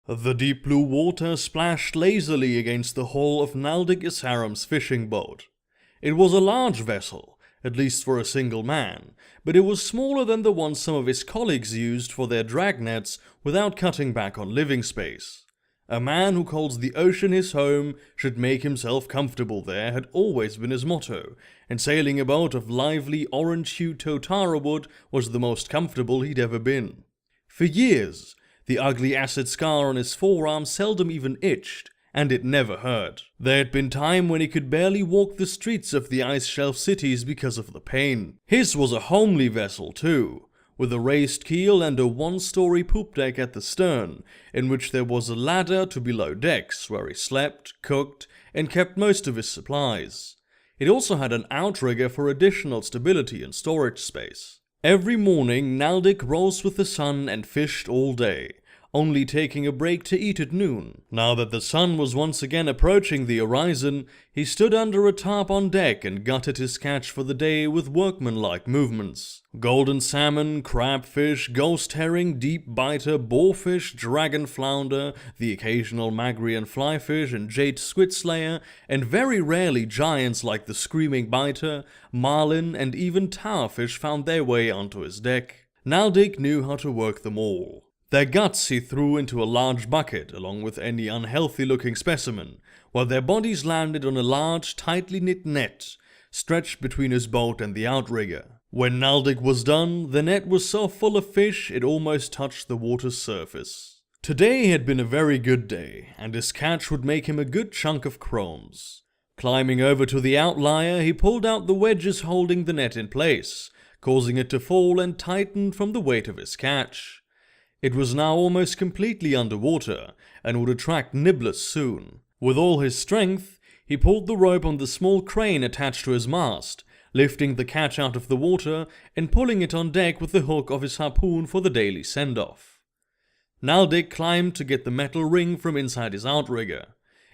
The deep blue water splashed lazily against the hull of Naldik Isaram's fishing boat. It was a large vessel, at least for a single man, but it was smaller than the ones some of his colleagues used for their dragnets without cutting back on living space. A man who calls the ocean his home should make himself comfortable there had always been his motto, and sailing a boat of lively orange-hued totara wood was the most comfortable he'd ever been. For years, the ugly acid scar on his forearm seldom even itched, and it never hurt. There had been time when he could barely walk the streets of the ice-shelf cities because of the pain. His was a homely vessel too, with a raised keel and a one-story poop deck at the stern, in which there was a ladder to below decks where he slept, cooked, and kept most of his supplies. It also had an outrigger for additional stability and storage space. Every morning, Naldik rose with the sun and fished all day, only taking a break to eat at noon. Now that the sun was once again approaching the horizon, he stood under a tarp on deck and gutted his catch for the day with workmanlike movements. Golden salmon, crabfish, ghost herring, deep biter, boarfish, dragon flounder, the occasional Magrian flyfish and jade squid slayer, and very rarely giants like the screaming biter, marlin, and even towerfish found their way onto his deck. Naldik knew how to work them all. Their guts he threw into a large bucket along with any unhealthy-looking specimen, while their bodies landed on a large, tightly knit net stretched between his boat and the outrigger. When Naldik was done, the net was so full of fish it almost touched the water's surface. Today had been a very good day, and his catch would make him a good chunk of chromes. Climbing over to the outlier, he pulled out the wedges holding the net in place, causing it to fall and tighten from the weight of his catch. It was now almost completely underwater, and would attract nibblers soon. With all his strength, he pulled the rope on the small crane attached to his mast, lifting the catch out of the water and pulling it on deck with the hook of his harpoon for the daily send-off. Naldik climbed to get the metal ring from inside his outrigger.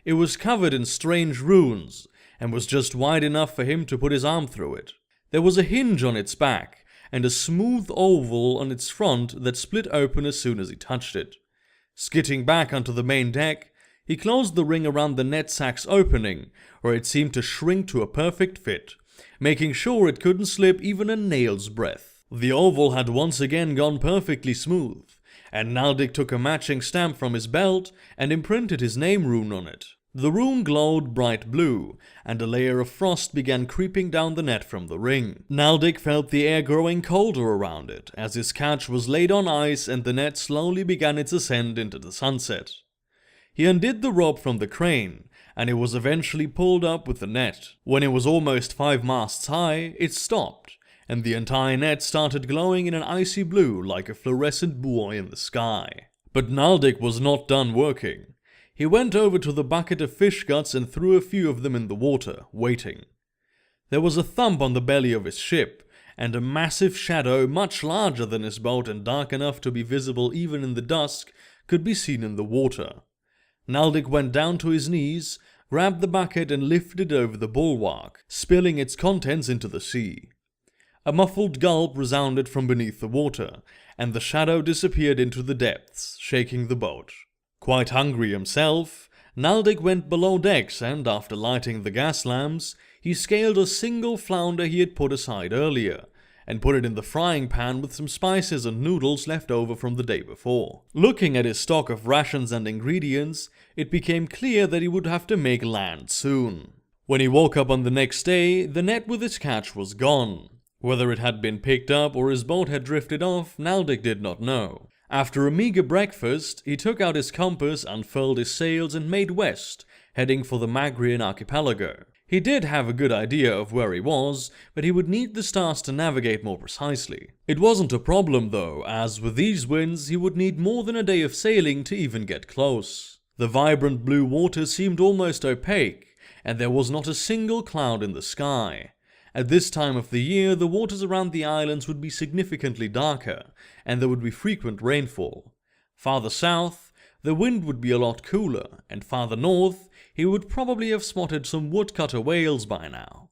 It was covered in strange runes, and was just wide enough for him to put his arm through it. There was a hinge on its back, and a smooth oval on its front that split open as soon as he touched it. Skidding back onto the main deck, he closed the ring around the net sack's opening, where it seemed to shrink to a perfect fit, making sure it couldn't slip even a nail's breadth. The oval had once again gone perfectly smooth, and Naldik took a matching stamp from his belt and imprinted his name rune on it. The rune glowed bright blue, and a layer of frost began creeping down the net from the ring. Naldik felt the air growing colder around it, as his catch was laid on ice and the net slowly began its ascent into the sunset. He undid the rope from the crane, and it was eventually pulled up with the net. When it was almost 5 masts high, it stopped, and the entire net started glowing in an icy blue like a fluorescent buoy in the sky. But Naldik was not done working. He went over to the bucket of fish guts and threw a few of them in the water, waiting. There was a thump on the belly of his ship, and a massive shadow, much larger than his boat and dark enough to be visible even in the dusk, could be seen in the water. Naldik went down to his knees, grabbed the bucket and lifted it over the bulwark, spilling its contents into the sea. A muffled gulp resounded from beneath the water, and the shadow disappeared into the depths, shaking the boat. Quite hungry himself, Naldik went below decks and, after lighting the gas lamps, he scaled a single flounder he had put aside earlier, and put it in the frying pan with some spices and noodles left over from the day before. Looking at his stock of rations and ingredients, it became clear that he would have to make land soon. When he woke up on the next day, the net with his catch was gone. Whether it had been picked up or his boat had drifted off, Naldik did not know. After a meager breakfast, he took out his compass, unfurled his sails and made west, heading for the Magrian archipelago. He did have a good idea of where he was, but he would need the stars to navigate more precisely. It wasn't a problem though, as with these winds he would need more than a day of sailing to even get close. The vibrant blue water seemed almost opaque, and there was not a single cloud in the sky. At this time of the year, the waters around the islands would be significantly darker, and there would be frequent rainfall. Farther south, the wind would be a lot cooler, and farther north, he would probably have spotted some woodcutter whales by now.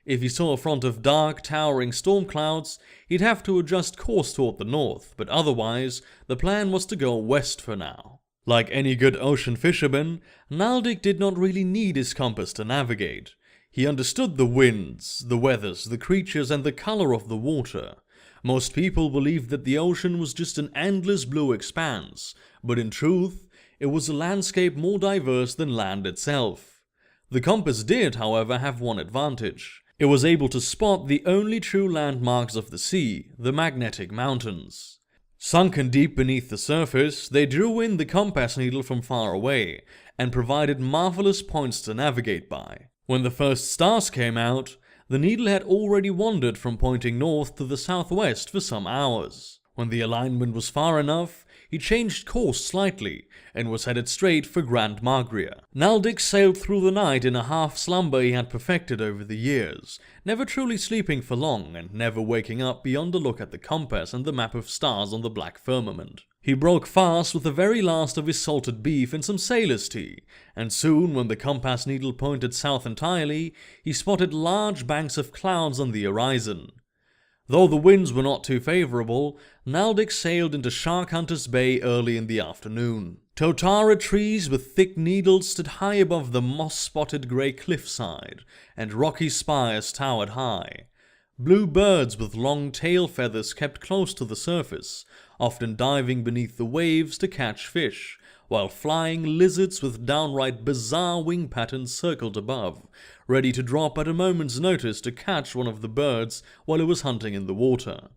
If he saw a front of dark, towering storm clouds, he'd have to adjust course toward the north, but otherwise, the plan was to go west for now. Like any good ocean fisherman, Naldik did not really need his compass to navigate. He understood the winds, the weathers, the creatures, and the color of the water. Most people believed that the ocean was just an endless blue expanse, but in truth, it was a landscape more diverse than land itself. The compass did, however, have one advantage. It was able to spot the only true landmarks of the sea, the magnetic mountains. Sunken deep beneath the surface, they drew in the compass needle from far away, and provided marvelous points to navigate by. When the first stars came out, the needle had already wandered from pointing north to the southwest for some hours. When the alignment was far enough, he changed course slightly, and was headed straight for Grand Magria. Naldik sailed through the night in a half-slumber he had perfected over the years, never truly sleeping for long, and never waking up beyond a look at the compass and the map of stars on the black firmament. He broke fast with the very last of his salted beef and some sailor's tea, and soon, when the compass needle pointed south entirely, he spotted large banks of clouds on the horizon. Though the winds were not too favorable, Naldik sailed into Shark Hunter's Bay early in the afternoon. Totara trees with thick needles stood high above the moss-spotted grey cliffside, and rocky spires towered high. Blue birds with long tail feathers kept close to the surface, often diving beneath the waves to catch fish, while flying lizards with downright bizarre wing patterns circled above, ready to drop at a moment's notice to catch one of the birds while it was hunting in the water.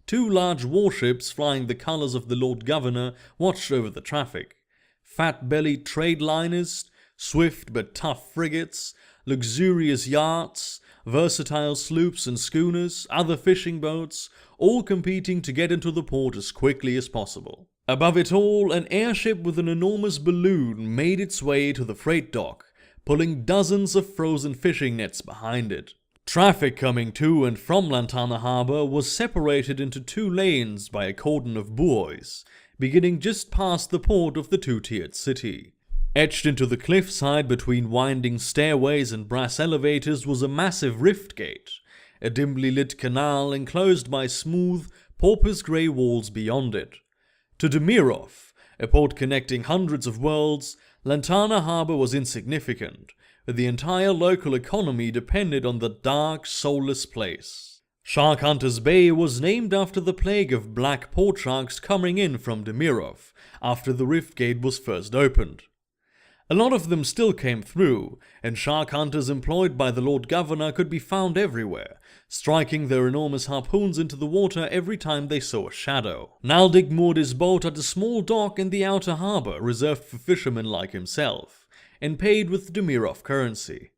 2 large warships flying the colors of the Lord Governor watched over the traffic. Fat-bellied trade liners, swift but tough frigates, luxurious yachts, versatile sloops and schooners, other fishing boats, all competing to get into the port as quickly as possible. Above it all, an airship with an enormous balloon made its way to the freight dock, pulling dozens of frozen fishing nets behind it. Traffic coming to and from Lantana Harbor was separated into 2 lanes by a cordon of buoys, beginning just past the port of the 2-tiered city. Etched into the cliffside between winding stairways and brass elevators was a massive rift gate, a dimly lit canal enclosed by smooth, porpoise-grey walls beyond it. To Demirov, a port connecting hundreds of worlds, Lantana Harbor was insignificant, but the entire local economy depended on the dark, soulless place. Shark Hunter's Bay was named after the plague of black port sharks coming in from Demirov after the rift gate was first opened. A lot of them still came through, and shark hunters employed by the Lord Governor could be found everywhere, striking their enormous harpoons into the water every time they saw a shadow. Naldik moored his boat at a small dock in the outer harbor reserved for fishermen like himself, and paid with Demirov currency.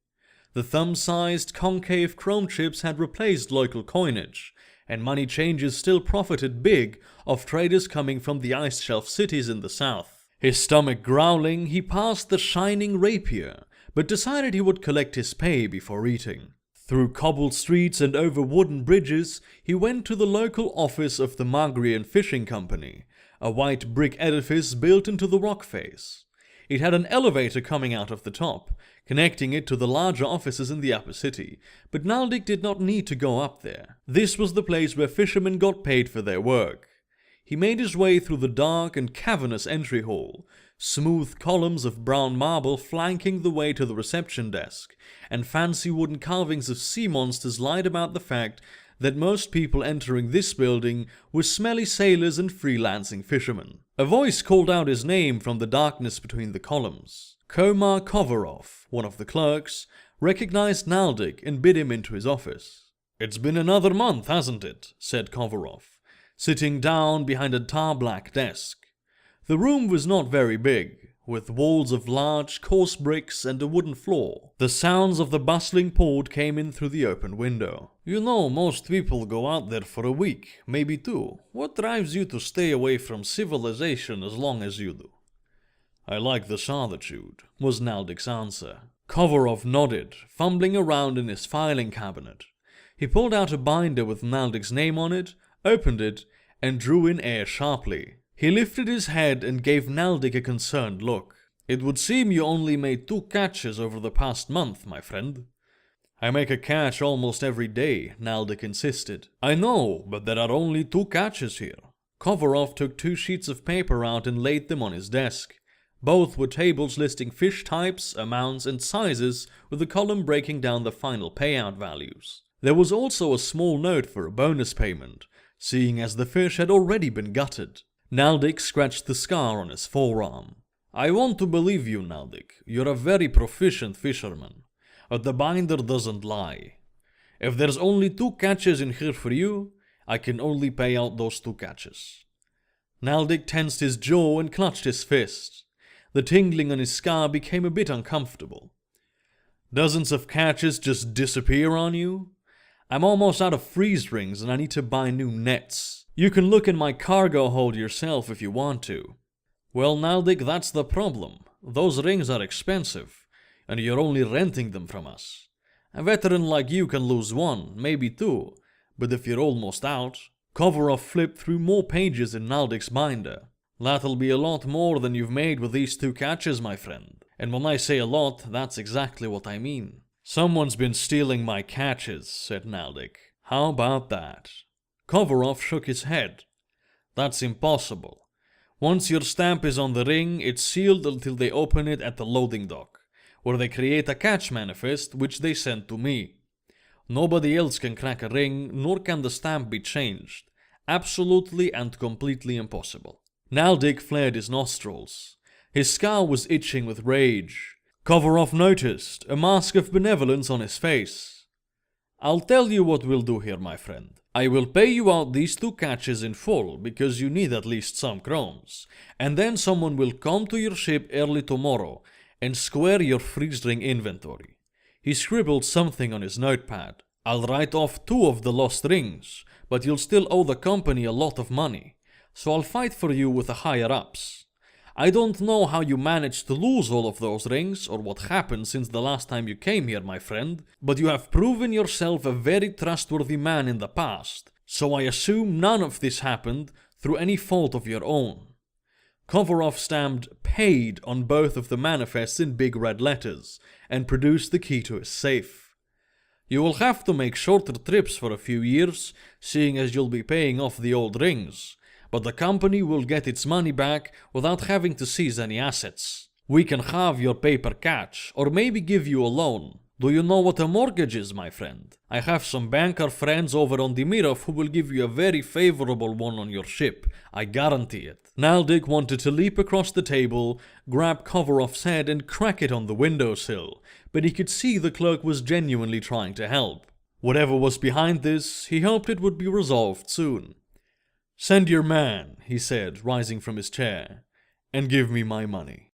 The thumb-sized concave chrome chips had replaced local coinage, and money changers still profited big off traders coming from the ice shelf cities in the south. His stomach growling, he passed the shining rapier, but decided he would collect his pay before eating. Through cobbled streets and over wooden bridges, he went to the local office of the Magrian Fishing Company, a white brick edifice built into the rock face. It had an elevator coming out of the top, connecting it to the larger offices in the upper city, but Naldik did not need to go up there. This was the place where fishermen got paid for their work. He made his way through the dark and cavernous entry hall, smooth columns of brown marble flanking the way to the reception desk, and fancy wooden carvings of sea monsters lied about the fact that most people entering this building were smelly sailors and freelancing fishermen. A voice called out his name from the darkness between the columns. Komar Kovarov, one of the clerks, recognized Naldik and bid him into his office. "It's been another month, hasn't it?" said Kovarov, sitting down behind a tar-black desk. The room was not very big, with walls of large, coarse bricks and a wooden floor. The sounds of the bustling port came in through the open window. "You know, most people go out there for a week, maybe 2. What drives you to stay away from civilization as long as you do?" "I like the solitude," was Naldik's answer. Kovarov nodded, fumbling around in his filing cabinet. He pulled out a binder with Naldik's name on it, opened it, and drew in air sharply. He lifted his head and gave Naldik a concerned look. "It would seem you only made 2 catches over the past month, my friend." "I make a catch almost every day," Naldik insisted. "I know, but there are only 2 catches here." Kovarov took 2 sheets of paper out and laid them on his desk. Both were tables listing fish types, amounts, and sizes, with a column breaking down the final payout values. There was also a small note for a bonus payment, seeing as the fish had already been gutted. Naldik scratched the scar on his forearm. "I want to believe you, Naldik. You're a very proficient fisherman. But the binder doesn't lie. If there's only 2 catches in here for you, I can only pay out those 2 catches." Naldik tensed his jaw and clutched his fist. The tingling on his scar became a bit uncomfortable. "Dozens of catches just disappear on you? I'm almost out of freeze rings and I need to buy new nets. You can look in my cargo hold yourself if you want to." "Well, Naldik, that's the problem. Those rings are expensive, and you're only renting them from us. A veteran like you can lose 1, maybe 2, but if you're almost out..." Kovarov flipped through more pages in Naldik's binder. "That'll be a lot more than you've made with these 2 catches, my friend. And when I say a lot, that's exactly what I mean." "Someone's been stealing my catches," said Naldik. "How about that?" Kovarov shook his head. "That's impossible. Once your stamp is on the ring, it's sealed until they open it at the loading dock, where they create a catch manifest which they send to me. Nobody else can crack a ring, nor can the stamp be changed. Absolutely and completely impossible." Naldik flared his nostrils. His scar was itching with rage. Kovarov noticed a mask of benevolence on his face. "I'll tell you what we'll do here, my friend. I will pay you out these 2 catches in full, because you need at least some crumbs, and then someone will come to your ship early tomorrow and square your freeze ring inventory." He scribbled something on his notepad. "I'll write off 2 of the lost rings, but you'll still owe the company a lot of money, so I'll fight for you with the higher-ups. I don't know how you managed to lose all of those rings, or what happened since the last time you came here, my friend, but you have proven yourself a very trustworthy man in the past, so I assume none of this happened through any fault of your own." Kovarov stamped "paid" on both of the manifests in big red letters, and produced the key to his safe. "You will have to make shorter trips for a few years, seeing as you'll be paying off the old rings, but the company will get its money back without having to seize any assets. We can have your paper catch, or maybe give you a loan. Do you know what a mortgage is, my friend? I have some banker friends over on Demirov who will give you a very favorable one on your ship. I guarantee it." Naldik wanted to leap across the table, grab Kovarov's head and crack it on the windowsill, but he could see the clerk was genuinely trying to help. Whatever was behind this, he hoped it would be resolved soon. "Send your man," he said, rising from his chair, "and give me my money."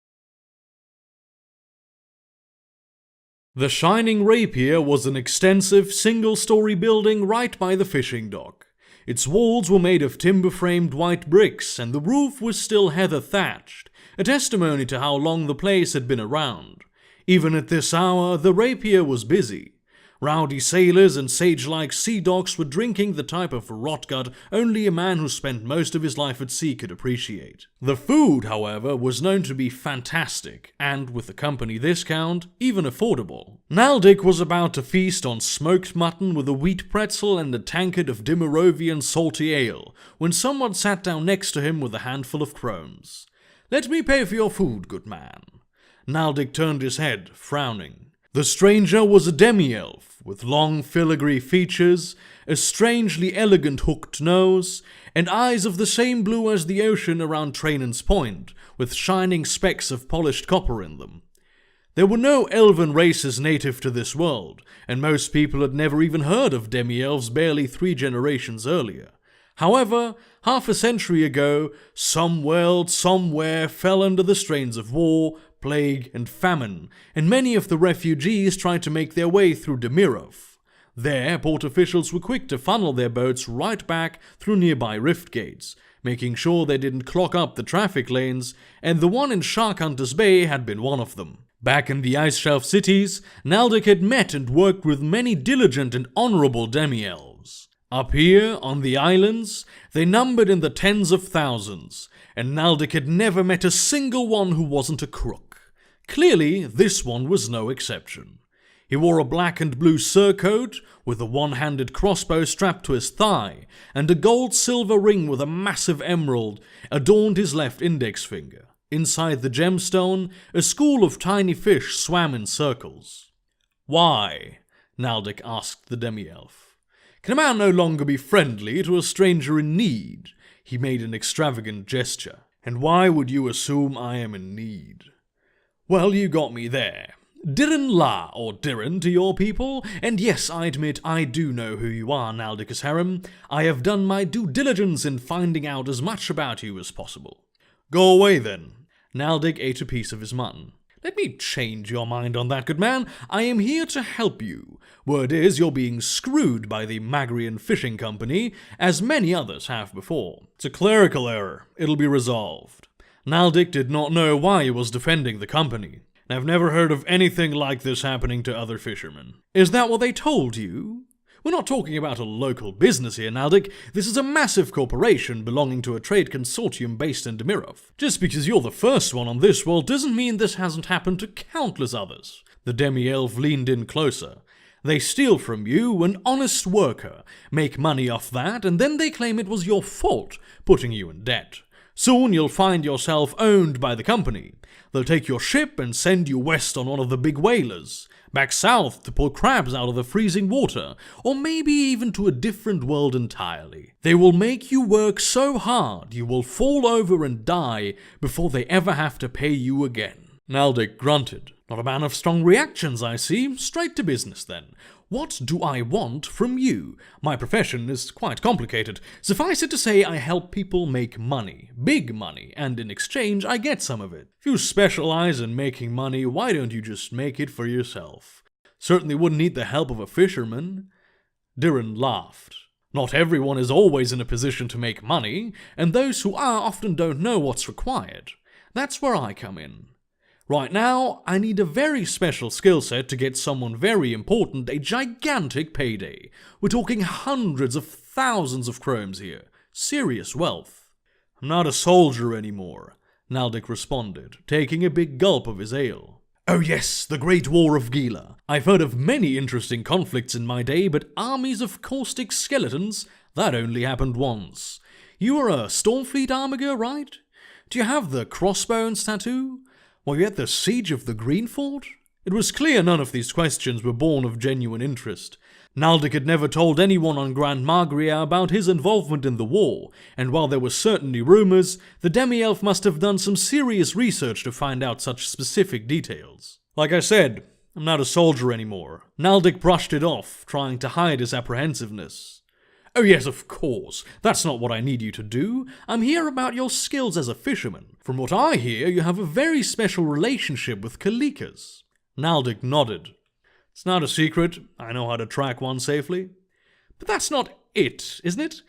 The Shining Rapier was an extensive single-story building right by the fishing dock. Its walls were made of timber-framed white bricks, and the roof was still heather-thatched, a testimony to how long the place had been around. Even at this hour, the Rapier was busy. Rowdy sailors and sage-like sea dogs were drinking the type of rotgut only a man who spent most of his life at sea could appreciate. The food, however, was known to be fantastic, and, with the company discount, even affordable. Naldik was about to feast on smoked mutton with a wheat pretzel and a tankard of Dimirovian salty ale, when someone sat down next to him with a handful of crumbs. "Let me pay for your food, good man." Naldik turned his head, frowning. The stranger was a demi-elf, with long filigree features, a strangely elegant hooked nose, and eyes of the same blue as the ocean around Trainan's Point, with shining specks of polished copper in them. There were no elven races native to this world, and most people had never even heard of demi-elves barely 3 generations earlier. However, half a century ago, some world somewhere fell under the strains of war, plague, and famine, and many of the refugees tried to make their way through Demirov. There, port officials were quick to funnel their boats right back through nearby rift gates, making sure they didn't clog up the traffic lanes, and the one in Shark Hunters Bay had been one of them. Back in the Ice Shelf cities, Naldik had met and worked with many diligent and honorable demi-elves. Up here, on the islands, they numbered in the tens of thousands, and Naldik had never met a single one who wasn't a crook. Clearly, this one was no exception. He wore a black and blue surcoat, with a one-handed crossbow strapped to his thigh, and a gold-silver ring with a massive emerald adorned his left index finger. Inside the gemstone, a school of tiny fish swam in circles. "Why?" Naldic asked the demi-elf. "Can a man no longer be friendly to a stranger in need?" He made an extravagant gesture. "And why would you assume I am in need?" "Well, you got me there. Dirin La, or Dirin to your people, and yes, I admit I do know who you are, Naldicus Harem. I have done my due diligence in finding out as much about you as possible." "Go away, then." Naldic ate a piece of his mutton. "Let me change your mind on that, good man. I am here to help you. Word is you're being screwed by the Magrian Fishing Company, as many others have before. It's a clerical error. It'll be resolved." Naldic did not know why he was defending the company. "I've never heard of anything like this happening to other fishermen." "Is that what they told you? We're not talking about a local business here, Naldic. This is a massive corporation belonging to a trade consortium based in Demirov. Just because you're the first one on this world doesn't mean this hasn't happened to countless others." The demi-elf leaned in closer. "They steal from you, an honest worker, make money off that, and then they claim it was your fault, putting you in debt. Soon you'll find yourself owned by the company. They'll take your ship and send you west on one of the big whalers, back south to pull crabs out of the freezing water, or maybe even to a different world entirely. They will make you work so hard you will fall over and die before they ever have to pay you again." Naldic grunted. "Not a man of strong reactions, I see. Straight to business, then. What do I want from you? My profession is quite complicated. Suffice it to say, I help people make money, big money, and in exchange I get some of it. If you specialize in making money, why don't you just make it for yourself? Certainly wouldn't need the help of a fisherman." Dirin laughed. "Not everyone is always in a position to make money, and those who are often don't know what's required. That's where I come in. Right now, I need a very special skill set to get someone very important a gigantic payday. We're talking hundreds of thousands of chromes here. Serious wealth." "I'm not a soldier anymore," Naldic responded, taking a big gulp of his ale. "Oh yes, the Great War of Gila. I've heard of many interesting conflicts in my day, but armies of caustic skeletons, that only happened once. You were a Stormfleet armiger, right? Do you have the crossbones tattoo? Were you at the siege of the Green Fort?" It was clear none of these questions were born of genuine interest. Naldic had never told anyone on Grand Magria about his involvement in the war, and while there were certainly rumors, the demi-elf must have done some serious research to find out such specific details. "Like I said, I'm not a soldier anymore." Naldic brushed it off, trying to hide his apprehensiveness. "Oh yes, of course. That's not what I need you to do. I'm here about your skills as a fisherman. From what I hear, you have a very special relationship with Kalikas." Naldic nodded. "It's not a secret. I know how to track one safely." "But that's not it, isn't it?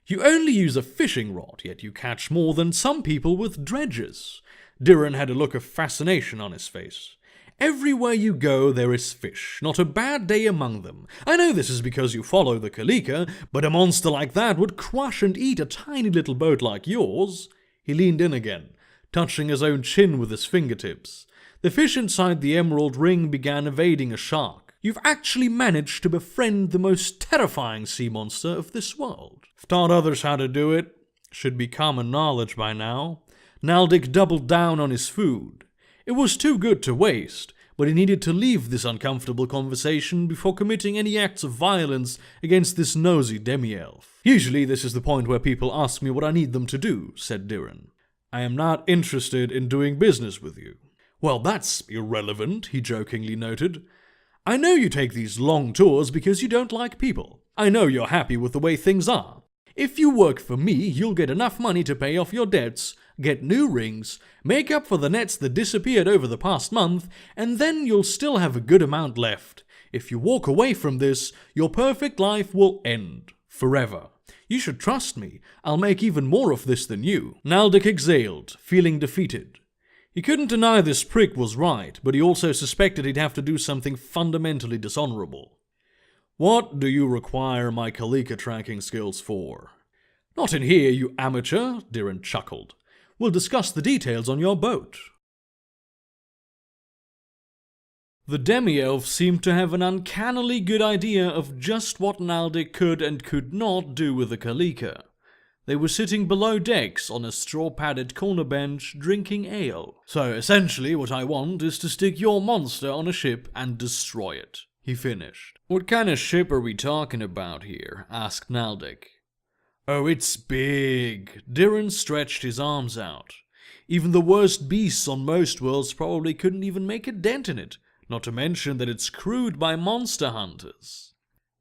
You only use a fishing rod, yet you catch more than some people with dredges." Dirin had a look of fascination on his face. "Everywhere you go, there is fish. Not a bad day among them. I know this is because you follow the Kalika, but a monster like that would crush and eat a tiny little boat like yours." He leaned in again, touching his own chin with his fingertips. The fish inside the emerald ring began evading a shark. "You've actually managed to befriend the most terrifying sea monster of this world." "I've taught others how to do it. Should be common knowledge by now." Naldic doubled down on his food. It was too good to waste, but he needed to leave this uncomfortable conversation before committing any acts of violence against this nosy demi-elf. "Usually this is the point where people ask me what I need them to do," said Dirin. "I am not interested in doing business with you." "Well, that's irrelevant," he jokingly noted. "I know you take these long tours because you don't like people. I know you're happy with the way things are. If you work for me, you'll get enough money to pay off your debts, get new rings, make up for the nets that disappeared over the past month, and then you'll still have a good amount left. If you walk away from this, your perfect life will end. Forever. You should trust me. I'll make even more of this than you." Naldic exhaled, feeling defeated. He couldn't deny this prick was right, but he also suspected he'd have to do something fundamentally dishonorable. "What do you require my Kalika tracking skills for?" "Not in here, you amateur," Dirin chuckled. "We'll discuss the details on your boat." The demi-elf seemed to have an uncannily good idea of just what Naldic could and could not do with the Kalika. They were sitting below decks on a straw-padded corner bench drinking ale. "So essentially what I want is to stick your monster on a ship and destroy it," he finished. "What kind of ship are we talking about here?" asked Naldic. "Oh, it's big." Diran stretched his arms out. "Even the worst beasts on most worlds probably couldn't even make a dent in it, not to mention that it's crewed by monster hunters."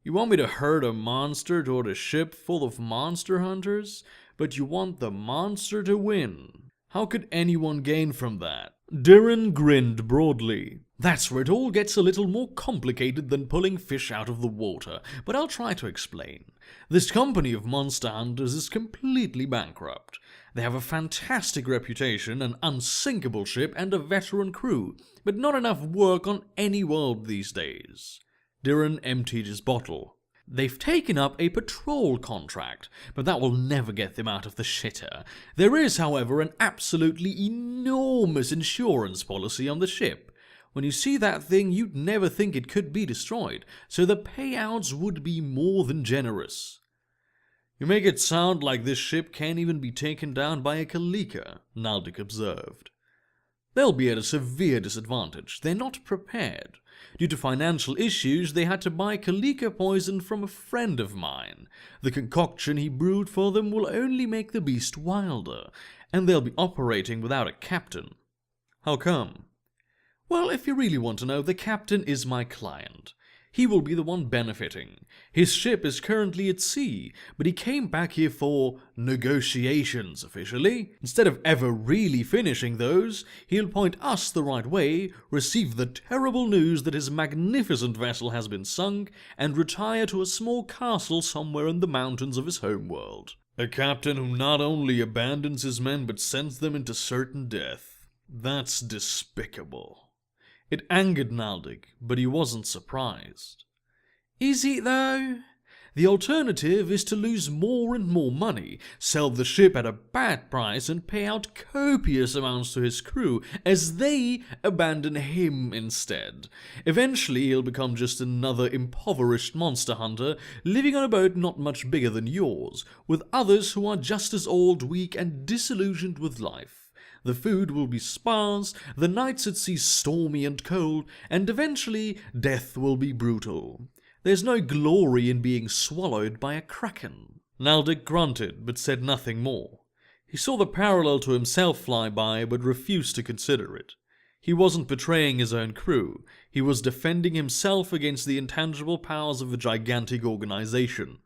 "You want me to herd a monster toward a ship full of monster hunters, but you want the monster to win. How could anyone gain from that?" Diran grinned broadly. "That's where it all gets a little more complicated than pulling fish out of the water, but I'll try to explain. This company of monster hunters is completely bankrupt. They have a fantastic reputation, an unsinkable ship, and a veteran crew, but not enough work on any world these days." Diran emptied his bottle. "They've taken up a patrol contract, but that will never get them out of the shitter. There is, however, an absolutely enormous insurance policy on the ship. When you see that thing, you'd never think it could be destroyed, so the payouts would be more than generous." "You make it sound like this ship can't even be taken down by a Kalika," Naldic observed. "They'll be at a severe disadvantage. They're not prepared. Due to financial issues, they had to buy Kalika poison from a friend of mine. The concoction he brewed for them will only make the beast wilder, and they'll be operating without a captain." "How come?" "Well, if you really want to know, the captain is my client. He will be the one benefiting. His ship is currently at sea, but he came back here for negotiations officially. Instead of ever really finishing those, he'll point us the right way, receive the terrible news that his magnificent vessel has been sunk, and retire to a small castle somewhere in the mountains of his homeworld." "A captain who not only abandons his men but sends them into certain death. That's despicable." It angered Naldic, but he wasn't surprised. "Is it though? The alternative is to lose more and more money, sell the ship at a bad price, and pay out copious amounts to his crew as they abandon him instead. Eventually he'll become just another impoverished monster hunter, living on a boat not much bigger than yours, with others who are just as old, weak, and disillusioned with life. The food will be sparse, the nights at sea stormy and cold, and eventually death will be brutal. There's no glory in being swallowed by a kraken." Naldic grunted, but said nothing more. He saw the parallel to himself fly by, but refused to consider it. He wasn't betraying his own crew. He was defending himself against the intangible powers of a gigantic organization.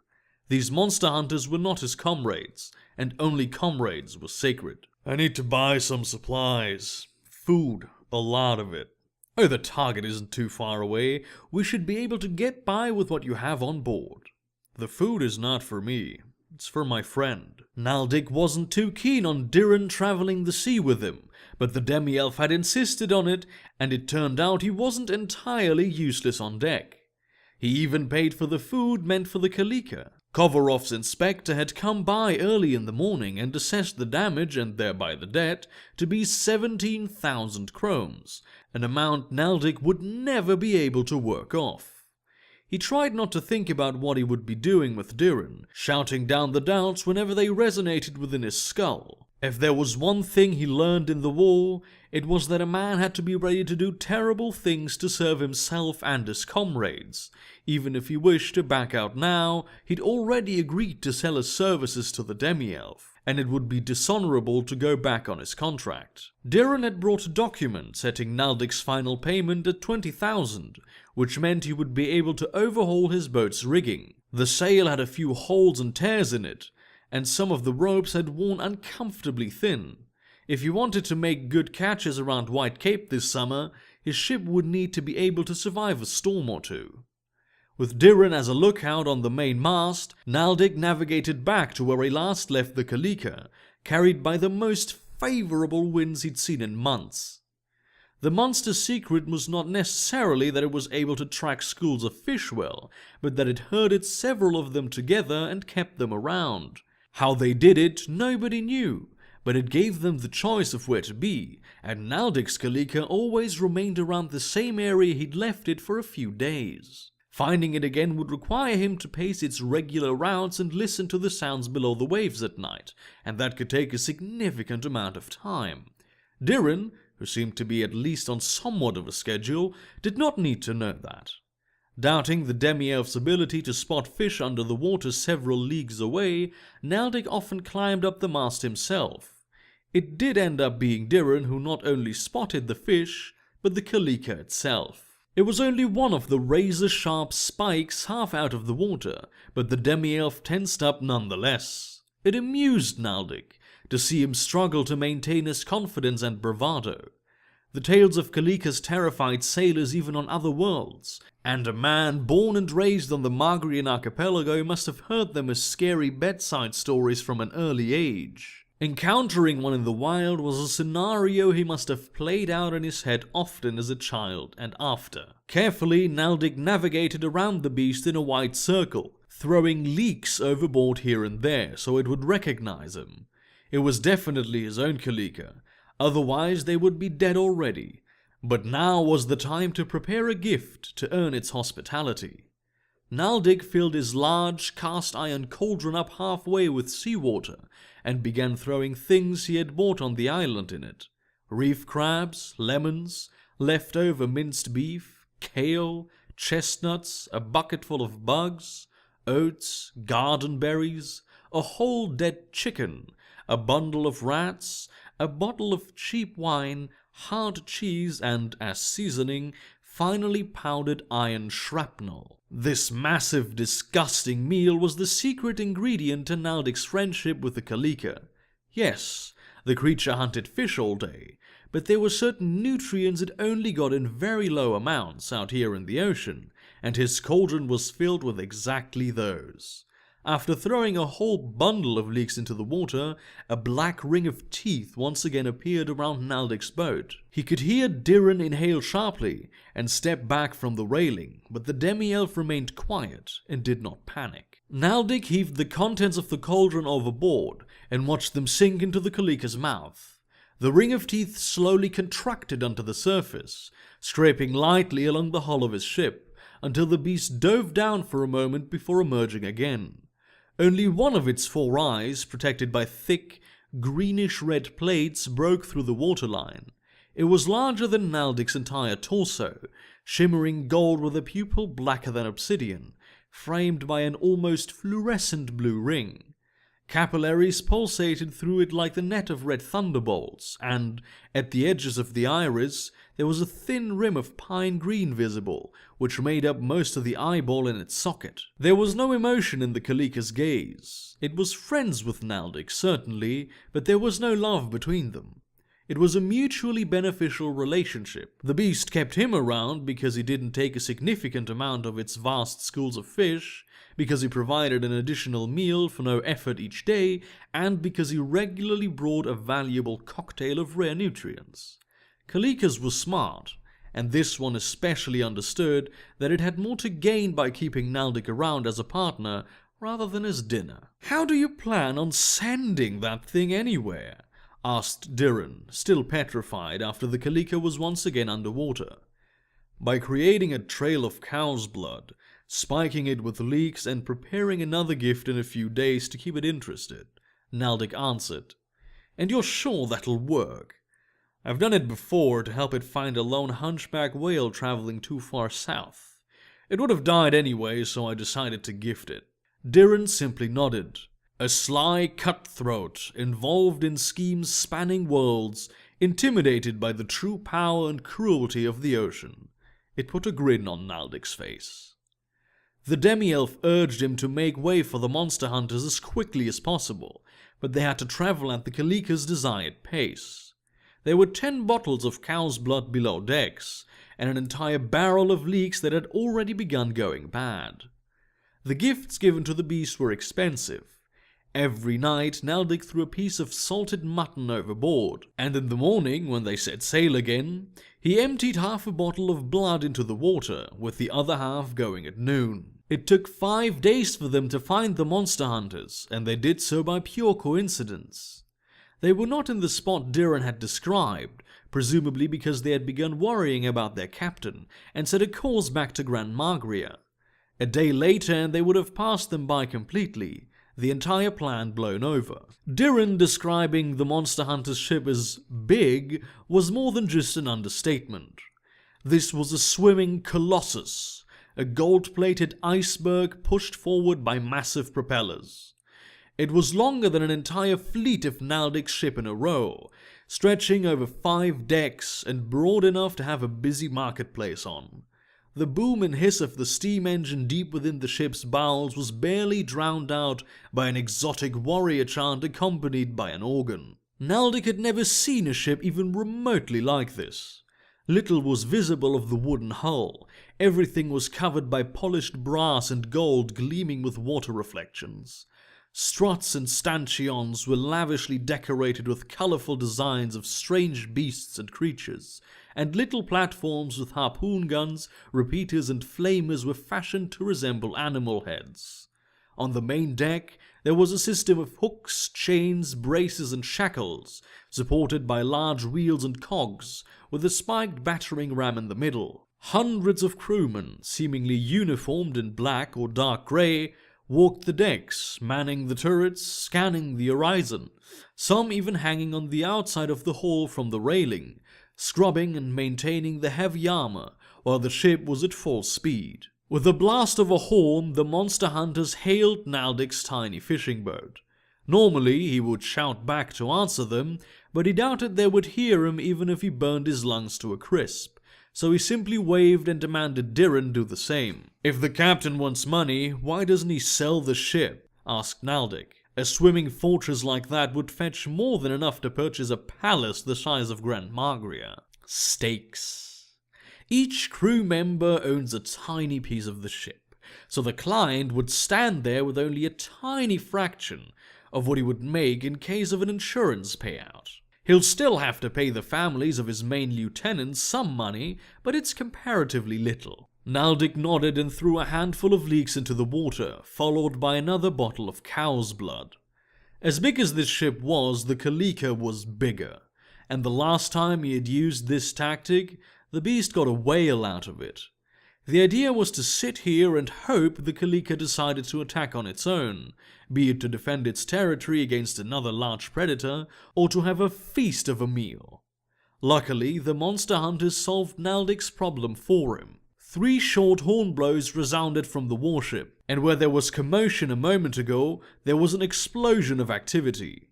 These monster hunters were not his comrades, and only comrades were sacred. "I need to buy some supplies. Food, a lot of it." "Oh, the target isn't too far away. We should be able to get by with what you have on board." "The food is not for me. It's for my friend." Naldic wasn't too keen on Diran traveling the sea with him, but the demi-elf had insisted on it, and it turned out he wasn't entirely useless on deck. He even paid for the food meant for the Kalika. Kovarov's inspector had come by early in the morning and assessed the damage, and thereby the debt, to be 17,000 chromes, an amount Naldic would never be able to work off. He tried not to think about what he would be doing with Diran, shouting down the doubts whenever they resonated within his skull. If there was one thing he learned in the war, it was that a man had to be ready to do terrible things to serve himself and his comrades. Even if he wished to back out now, he'd already agreed to sell his services to the demi-elf, and it would be dishonorable to go back on his contract. Diran had brought a document setting Naldic's final payment at 20,000, which meant he would be able to overhaul his boat's rigging. The sail had a few holes and tears in it, and some of the ropes had worn uncomfortably thin. If he wanted to make good catches around White Cape this summer, his ship would need to be able to survive a storm or two. With Diran as a lookout on the main mast, Naldic navigated back to where he last left the Kalika, carried by the most favorable winds he'd seen in months. The monster's secret was not necessarily that it was able to track schools of fish well, but that it herded several of them together and kept them around. How they did it, nobody knew, but it gave them the choice of where to be, and Naldic's Kalika always remained around the same area he'd left it for a few days. Finding it again would require him to pace its regular routes and listen to the sounds below the waves at night, and that could take a significant amount of time. Diren, who seemed to be at least on somewhat of a schedule, did not need to know that. Doubting the demi-elf's ability to spot fish under the water several leagues away, Naldic often climbed up the mast himself. It did end up being Diren who not only spotted the fish, but the Kalika itself. It was only one of the razor-sharp spikes half out of the water, but the demi-elf tensed up nonetheless. It amused Naldic to see him struggle to maintain his confidence and bravado. The tales of Kalika's terrified sailors even on other worlds, and a man born and raised on the Margrian archipelago must have heard them as scary bedside stories from an early age. Encountering one in the wild was a scenario he must have played out in his head often as a child and after. Carefully, Naldic navigated around the beast in a wide circle, throwing leeks overboard here and there so it would recognize him. It was definitely his own Kalika, otherwise they would be dead already. But now was the time to prepare a gift to earn its hospitality. Naldic filled his large cast-iron cauldron up halfway with seawater and began throwing things he had bought on the island in it. Reef crabs, lemons, leftover minced beef, kale, chestnuts, a bucketful of bugs, oats, garden berries, a whole dead chicken, a bundle of rats, a bottle of cheap wine, hard cheese, and, as seasoning, finely powdered iron shrapnel. This massive, disgusting meal was the secret ingredient to Naldic's friendship with the Kalika. Yes, the creature hunted fish all day, but there were certain nutrients it only got in very low amounts out here in the ocean, and his cauldron was filled with exactly those. After throwing a whole bundle of leeks into the water, a black ring of teeth once again appeared around Naldic's boat. He could hear Diren inhale sharply and step back from the railing, but the demi-elf remained quiet and did not panic. Naldic heaved the contents of the cauldron overboard and watched them sink into the Kalika's mouth. The ring of teeth slowly contracted onto the surface, scraping lightly along the hull of his ship, until the beast dove down for a moment before emerging again. Only one of its 4 eyes, protected by thick, greenish-red plates, broke through the waterline. It was larger than Naldic's entire torso, shimmering gold with a pupil blacker than obsidian, framed by an almost fluorescent blue ring. Capillaries pulsated through it like the net of red thunderbolts, and, at the edges of the iris, there was a thin rim of pine green visible, which made up most of the eyeball in its socket. There was no emotion in the Kalika's gaze. It was friends with Naldic, certainly, but there was no love between them. It was a mutually beneficial relationship. The beast kept him around because he didn't take a significant amount of its vast schools of fish, because he provided an additional meal for no effort each day, and because he regularly brought a valuable cocktail of rare nutrients. Kalika's was smart, and this one especially understood that it had more to gain by keeping Naldic around as a partner rather than as dinner. "How do you plan on sending that thing anywhere?" asked Diren, still petrified after the Kalika was once again underwater. "By creating a trail of cow's blood, spiking it with leeks, and preparing another gift in a few days to keep it interested," Naldic answered. "And you're sure that'll work?" "I've done it before to help it find a lone hunchback whale traveling too far south. It would have died anyway, so I decided to gift it." Diren simply nodded. A sly cutthroat, involved in schemes spanning worlds, intimidated by the true power and cruelty of the ocean. It put a grin on Naldic's face. The demi-elf urged him to make way for the monster hunters as quickly as possible, but they had to travel at the Kalika's desired pace. There were 10 bottles of cow's blood below decks, and an entire barrel of leeks that had already begun going bad. The gifts given to the beast were expensive. Every night, Naldic threw a piece of salted mutton overboard, and in the morning, when they set sail again, he emptied half a bottle of blood into the water, with the other half going at noon. It took 5 days for them to find the monster hunters, and they did so by pure coincidence. They were not in the spot Diren had described, presumably because they had begun worrying about their captain, and set a course back to Grand Magria. A day later and they would have passed them by completely, the entire plan blown over. Diran describing the Monster Hunter's ship as big was more than just an understatement. This was a swimming colossus, a gold-plated iceberg pushed forward by massive propellers. It was longer than an entire fleet of Naldic's ship in a row, stretching over 5 decks and broad enough to have a busy marketplace on. The boom and hiss of the steam engine deep within the ship's bowels was barely drowned out by an exotic warrior chant accompanied by an organ. Naldic had never seen a ship even remotely like this. Little was visible of the wooden hull. Everything was covered by polished brass and gold gleaming with water reflections. Struts and stanchions were lavishly decorated with colorful designs of strange beasts and creatures, and little platforms with harpoon guns, repeaters and flamers were fashioned to resemble animal heads. On the main deck, there was a system of hooks, chains, braces and shackles, supported by large wheels and cogs, with a spiked battering ram in the middle. Hundreds of crewmen, seemingly uniformed in black or dark grey, walked the decks, manning the turrets, scanning the horizon, some even hanging on the outside of the hull from the railing, scrubbing and maintaining the heavy armor while the ship was at full speed. With the blast of a horn, the monster hunters hailed Naldic's tiny fishing boat. Normally, he would shout back to answer them, but he doubted they would hear him even if he burned his lungs to a crisp, so he simply waved and demanded Diran do the same. "If the captain wants money, why doesn't he sell the ship?" asked Naldic. "A swimming fortress like that would fetch more than enough to purchase a palace the size of Grand Magria." Stakes. Each crew member owns a tiny piece of the ship, so the client would stand there with only a tiny fraction of what he would make in case of an insurance payout. He'll still have to pay the families of his main lieutenants some money, but it's comparatively little. Naldic nodded and threw a handful of leeks into the water, followed by another bottle of cow's blood. As big as this ship was, the Kalika was bigger, and the last time he had used this tactic, the beast got a whale out of it. The idea was to sit here and hope the Kalika decided to attack on its own, be it to defend its territory against another large predator, or to have a feast of a meal. Luckily, the monster hunters solved Naldic's problem for him. 3 short horn blows resounded from the warship, and where there was commotion a moment ago, there was an explosion of activity.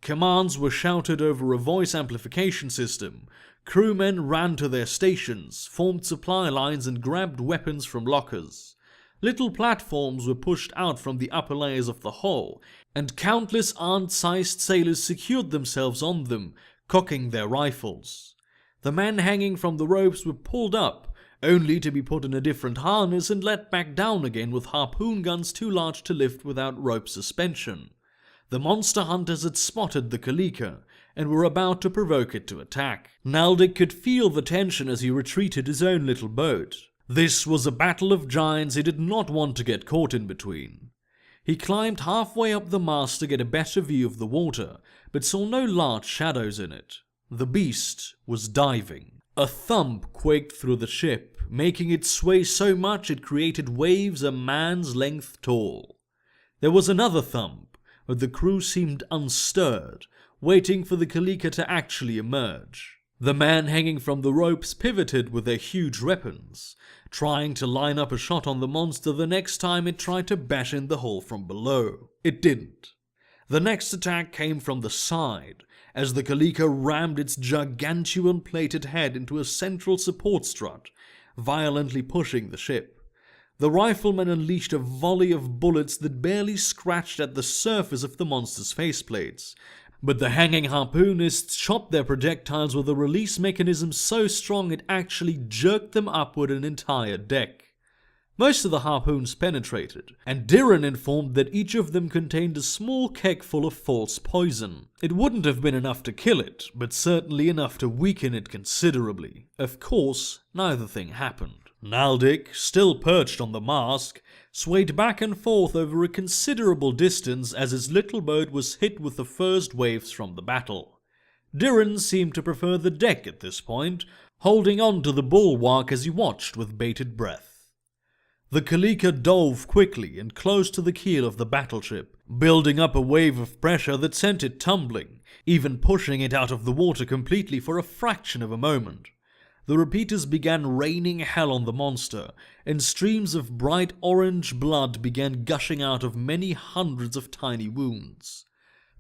Commands were shouted over a voice amplification system. Crewmen ran to their stations, formed supply lines and grabbed weapons from lockers. Little platforms were pushed out from the upper layers of the hull, and countless ant-sized sailors secured themselves on them, cocking their rifles. The men hanging from the ropes were pulled up, only to be put in a different harness and let back down again with harpoon guns too large to lift without rope suspension. The monster hunters had spotted the Kalika, and were about to provoke it to attack. Naldic could feel the tension as he retreated his own little boat. This was a battle of giants he did not want to get caught in between. He climbed halfway up the mast to get a better view of the water, but saw no large shadows in it. The beast was diving. A thump quaked through the ship, making it sway so much it created waves a man's length tall. There was another thump, but the crew seemed unstirred, waiting for the Kalika to actually emerge. The man hanging from the ropes pivoted with their huge weapons, trying to line up a shot on the monster the next time it tried to bash in the hull from below. It didn't. The next attack came from the side, as the Kalika rammed its gargantuan plated head into a central support strut, violently pushing the ship. The riflemen unleashed a volley of bullets that barely scratched at the surface of the monster's faceplates, but the hanging harpoonists shot their projectiles with a release mechanism so strong it actually jerked them upward an entire deck. Most of the harpoons penetrated, and Diran informed that each of them contained a small keg full of false poison. It wouldn't have been enough to kill it, but certainly enough to weaken it considerably. Of course, neither thing happened. Naldic, still perched on the mast, swayed back and forth over a considerable distance as his little boat was hit with the first waves from the battle. Diran seemed to prefer the deck at this point, holding on to the bulwark as he watched with bated breath. The Kalika dove quickly and close to the keel of the battleship, building up a wave of pressure that sent it tumbling, even pushing it out of the water completely for a fraction of a moment. The repeaters began raining hell on the monster, and streams of bright orange blood began gushing out of many hundreds of tiny wounds.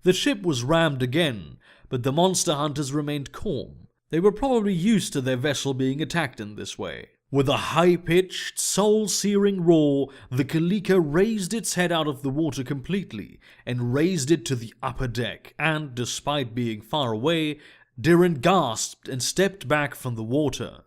The ship was rammed again, but the monster hunters remained calm. They were probably used to their vessel being attacked in this way. With a high-pitched, soul-searing roar, the Kalika raised its head out of the water completely and raised it to the upper deck, and, despite being far away, Diren gasped and stepped back from the water.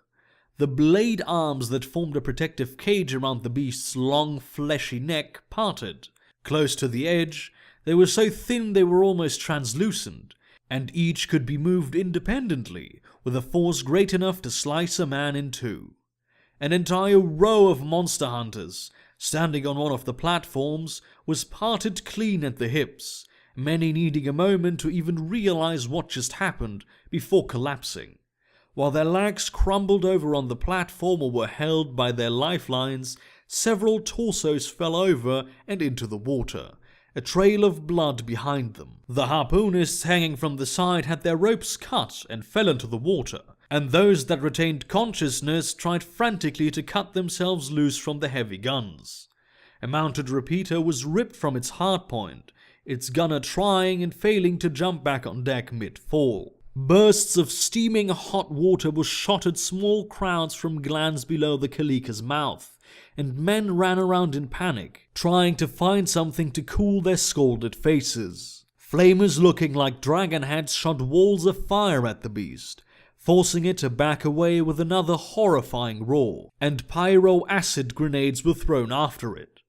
The blade arms that formed a protective cage around the beast's long, fleshy neck parted. Close to the edge, they were so thin they were almost translucent, and each could be moved independently, with a force great enough to slice a man in two. An entire row of monster hunters, standing on one of the platforms, was parted clean at the hips, many needing a moment to even realize what just happened before collapsing. While their legs crumbled over on the platform or were held by their lifelines, several torsos fell over and into the water, a trail of blood behind them. The harpoonists hanging from the side had their ropes cut and fell into the water, and those that retained consciousness tried frantically to cut themselves loose from the heavy guns. A mounted repeater was ripped from its hardpoint, its gunner trying and failing to jump back on deck mid-fall. Bursts of steaming hot water were shot at small crowds from glands below the Kalika's mouth, and men ran around in panic, trying to find something to cool their scalded faces. Flamers looking like dragon heads shot walls of fire at the beast, forcing it to back away with another horrifying roar, and pyro acid grenades were thrown after it.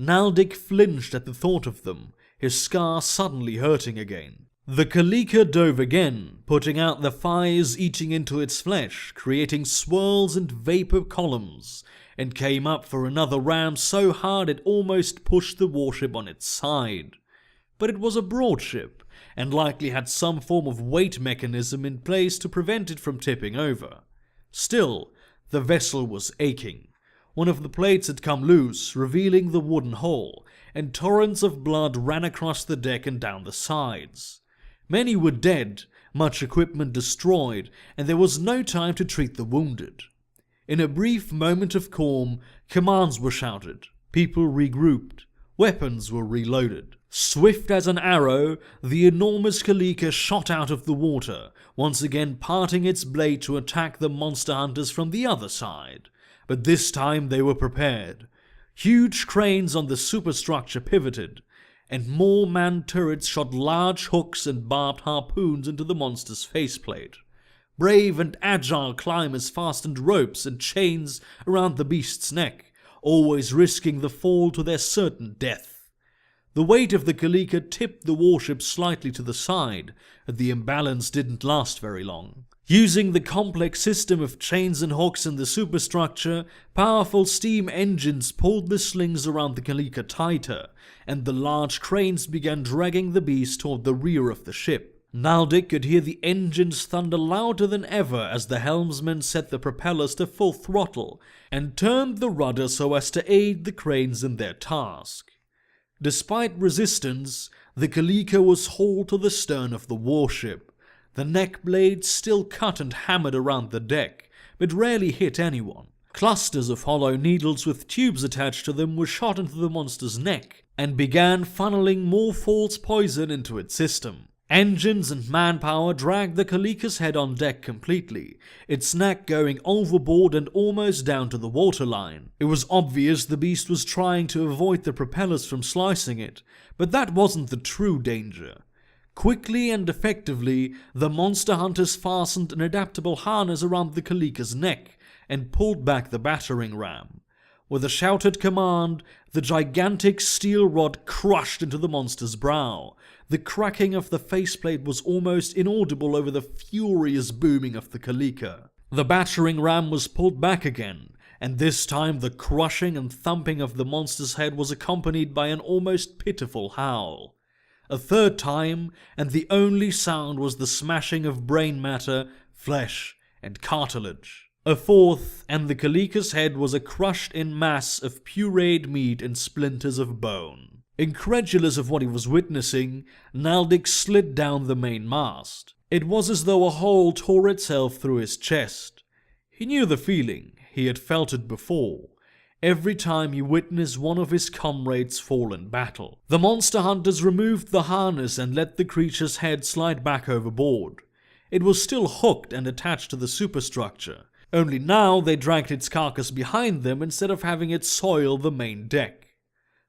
Naldik flinched at the thought of them, his scar suddenly hurting again. The Kalika dove again, putting out the fires eating into its flesh, creating swirls and vapor columns, and came up for another ram so hard it almost pushed the warship on its side. But it was a broad ship, and likely had some form of weight mechanism in place to prevent it from tipping over. Still, the vessel was aching. One of the plates had come loose, revealing the wooden hull, and torrents of blood ran across the deck and down the sides. Many were dead, much equipment destroyed, and there was no time to treat the wounded. In a brief moment of calm, commands were shouted, people regrouped, weapons were reloaded. Swift as an arrow, the enormous Kalika shot out of the water, once again parting its blade to attack the monster hunters from the other side. But this time they were prepared. Huge cranes on the superstructure pivoted, and more manned turrets shot large hooks and barbed harpoons into the monster's faceplate. Brave and agile climbers fastened ropes and chains around the beast's neck, always risking the fall to their certain death. The weight of the Kalika tipped the warship slightly to the side, but the imbalance didn't last very long. Using the complex system of chains and hooks in the superstructure, powerful steam engines pulled the slings around the Kalika tighter, and the large cranes began dragging the beast toward the rear of the ship. Naldik could hear the engines thunder louder than ever as the helmsman set the propellers to full throttle and turned the rudder so as to aid the cranes in their task. Despite resistance, the Kalika was hauled to the stern of the warship. The neck blades still cut and hammered around the deck, but rarely hit anyone. Clusters of hollow needles with tubes attached to them were shot into the monster's neck and began funneling more false poison into its system. Engines and manpower dragged the Kalika's head on deck completely, its neck going overboard and almost down to the waterline. It was obvious the beast was trying to avoid the propellers from slicing it, but that wasn't the true danger. Quickly and effectively, the monster hunters fastened an adaptable harness around the Kalika's neck and pulled back the battering ram. With a shouted command, the gigantic steel rod crushed into the monster's brow. The cracking of the faceplate was almost inaudible over the furious booming of the Kalika. The battering ram was pulled back again, and this time the crushing and thumping of the monster's head was accompanied by an almost pitiful howl. A third time, and the only sound was the smashing of brain matter, flesh, and cartilage. A fourth, and the Kalika's head was a crushed-in mass of pureed meat and splinters of bone. Incredulous of what he was witnessing, Naldik slid down the main mast. It was as though a hole tore itself through his chest. He knew the feeling, he had felt it before, every time he witnessed one of his comrades fall in battle. The monster hunters removed the harness and let the creature's head slide back overboard. It was still hooked and attached to the superstructure, only now they dragged its carcass behind them instead of having it soil the main deck.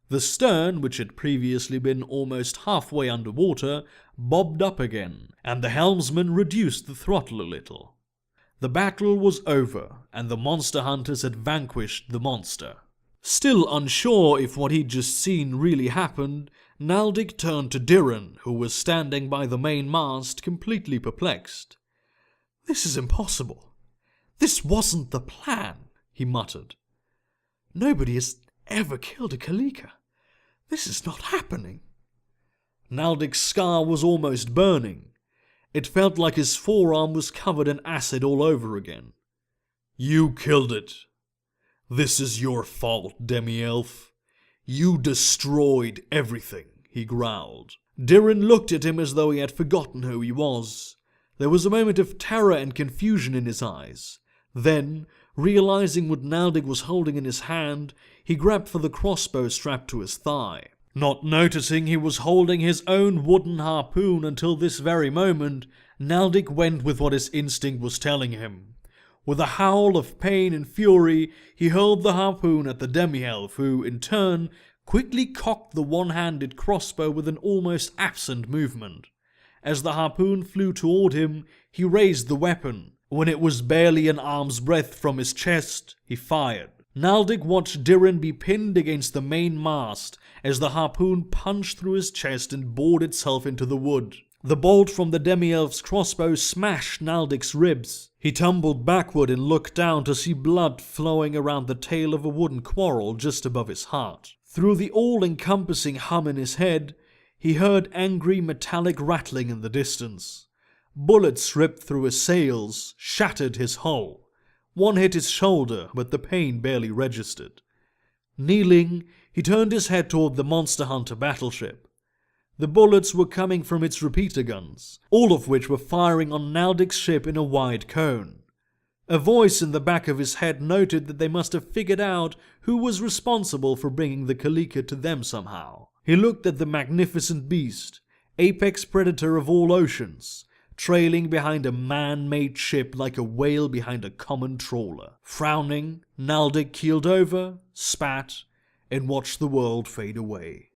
The stern, which had previously been almost halfway underwater, bobbed up again, and the helmsman reduced the throttle a little. The battle was over, and the monster hunters had vanquished the monster. Still unsure if what he'd just seen really happened, Naldik turned to Diren, who was standing by the main mast, completely perplexed. "This is impossible. This wasn't the plan," he muttered. "Nobody has ever killed a Kalika. This is not happening." Naldik's scar was almost burning. It felt like his forearm was covered in acid all over again. "You killed it. This is your fault, demi-elf. You destroyed everything," he growled. Diren looked at him as though he had forgotten who he was. There was a moment of terror and confusion in his eyes. Then, realizing what Naldik was holding in his hand, he grabbed for the crossbow strapped to his thigh. Not noticing he was holding his own wooden harpoon until this very moment, Naldik went with what his instinct was telling him. With a howl of pain and fury, he hurled the harpoon at the demi-elf, who, in turn, quickly cocked the one-handed crossbow with an almost absent movement. As the harpoon flew toward him, he raised the weapon. When it was barely an arm's breadth from his chest, he fired. Naldik watched Diren be pinned against the main mast as the harpoon punched through his chest and bored itself into the wood. The bolt from the demi-elf's crossbow smashed Naldik's ribs. He tumbled backward and looked down to see blood flowing around the tail of a wooden quarrel just above his heart. Through the all-encompassing hum in his head, he heard angry metallic rattling in the distance. Bullets ripped through his sails, shattered his hull. One hit his shoulder, but the pain barely registered. Kneeling, he turned his head toward the monster hunter battleship. The bullets were coming from its repeater guns, all of which were firing on Naldik's ship in a wide cone. A voice in the back of his head noted that they must have figured out who was responsible for bringing the Kalika to them somehow. He looked at the magnificent beast, apex predator of all oceans, trailing behind a man-made ship like a whale behind a common trawler. Frowning, Naldik keeled over, spat, and watched the world fade away.